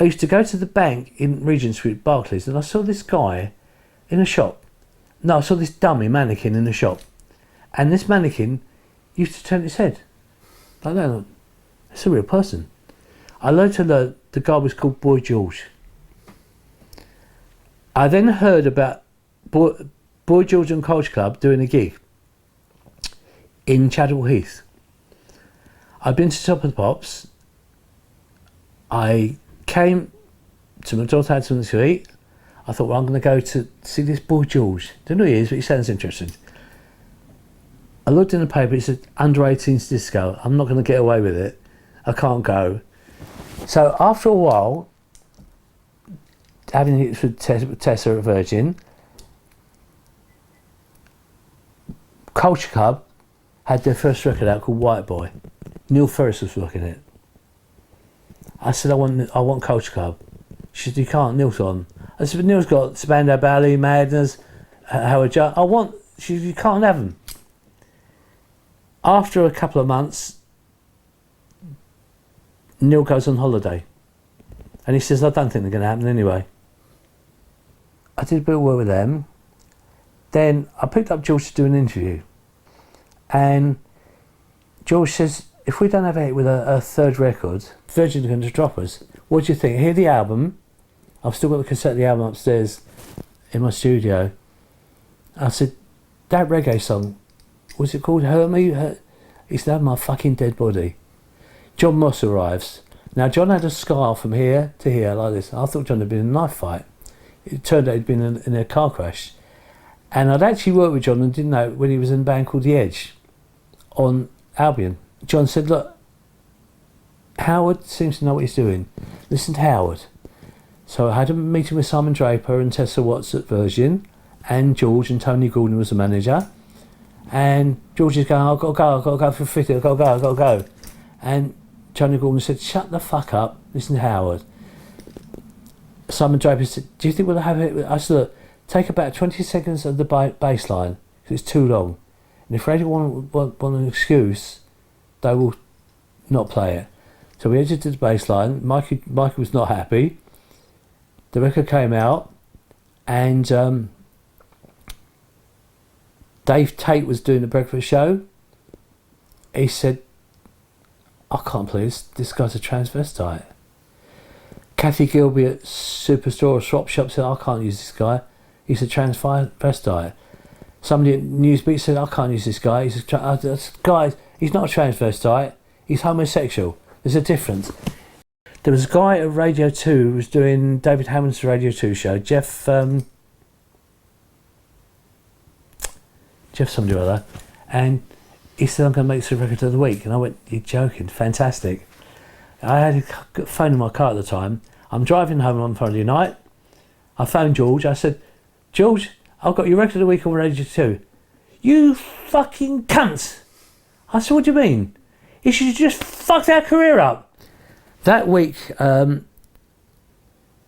I used to go to the bank in Regent Street, Barclays, and I saw this guy in a shop. No, I saw this dummy mannequin in the shop. And this mannequin used to turn its head. Like that. It's a real person. I learned the guy was called Boy George. I then heard about Boy George and Culture Club doing a gig in Chadwell Heath. I'd been to Top of the Pops. I came to McDonald's, had something to eat. I thought, well, I'm going to go to see this Boy George. Don't know who he is, but he sounds interesting. I looked in the paper, it said under 18s disco. I'm not going to get away with it. I can't go. So after a while, having it with Tessa at Virgin, Culture Club had their first record out called White Boy. Neil Ferris was looking at it. I said, I want Culture Club. She said, you can't, Neil's on. I said, but Neil's got Spandau Ballet, Madness, Howard Jones. She said, you can't have them. After a couple of months, Neil goes on holiday. And he says, I don't think they're going to happen anyway. I did a bit of work with them. Then I picked up George to do an interview. And George says, if we don't have a hit with a third record, Virgin are going to drop us. What do you think? Hear the album. I've still got the cassette of the album upstairs in my studio. I said, that reggae song, what's it called? Hurt Me? He said, my fucking dead body. John Moss arrives. Now, John had a scar from here to here like this. I thought John had been in a knife fight. It turned out he'd been in a car crash. And I'd actually worked with John and didn't know when he was in a band called The Edge on Albion. John said, look, Howard seems to know what he's doing. Listen to Howard. So I had a meeting with Simon Draper and Tessa Watts at Virgin, and George, and Tony Gordon was the manager. And George is going, I've got to go for a fit, I've got to go. And Tony Gordon said, shut the fuck up, listen to Howard. Simon Draper said, do you think we'll have it? I said, look, take about 20 seconds of the bass line, because it's too long. And if anyone want an excuse, they will not play it. So we edited the bass line. Mikey was not happy. The record came out, and Dave Tate was doing the breakfast show. He said, I can't play this guy's a transvestite. Kathy Gilby at Superstore or Swap Shop said, I can't use this guy. He's a transvestite. Somebody at Newsbeat said, I can't use this guy. He's not a transvestite. He's homosexual. There's a difference. There was a guy at Radio 2 who was doing David Hammond's Radio 2 show, Jeff somebody or other, and he said, I'm going to make this a record of the week. And I went, you're joking, fantastic. I had a phone in my car at the time. I'm driving home on Friday night. I phoned George. I said, George, I've got your record of the week on Radio 2. You fucking cunt. I said, what do you mean? You should have just fucked our career up. That week,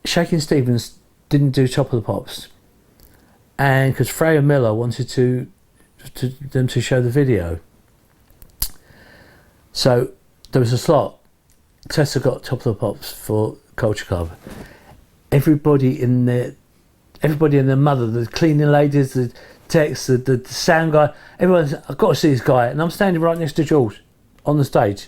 Shakin' Stevens didn't do Top of the Pops. And because Freya Miller wanted them to show the video. So there was a slot. Tessa got Top of the Pops for Culture Club. Everybody and their mother, the cleaning ladies, the techs, the sound guy, everyone's, I've got to see this guy. And I'm standing right next to George on the stage.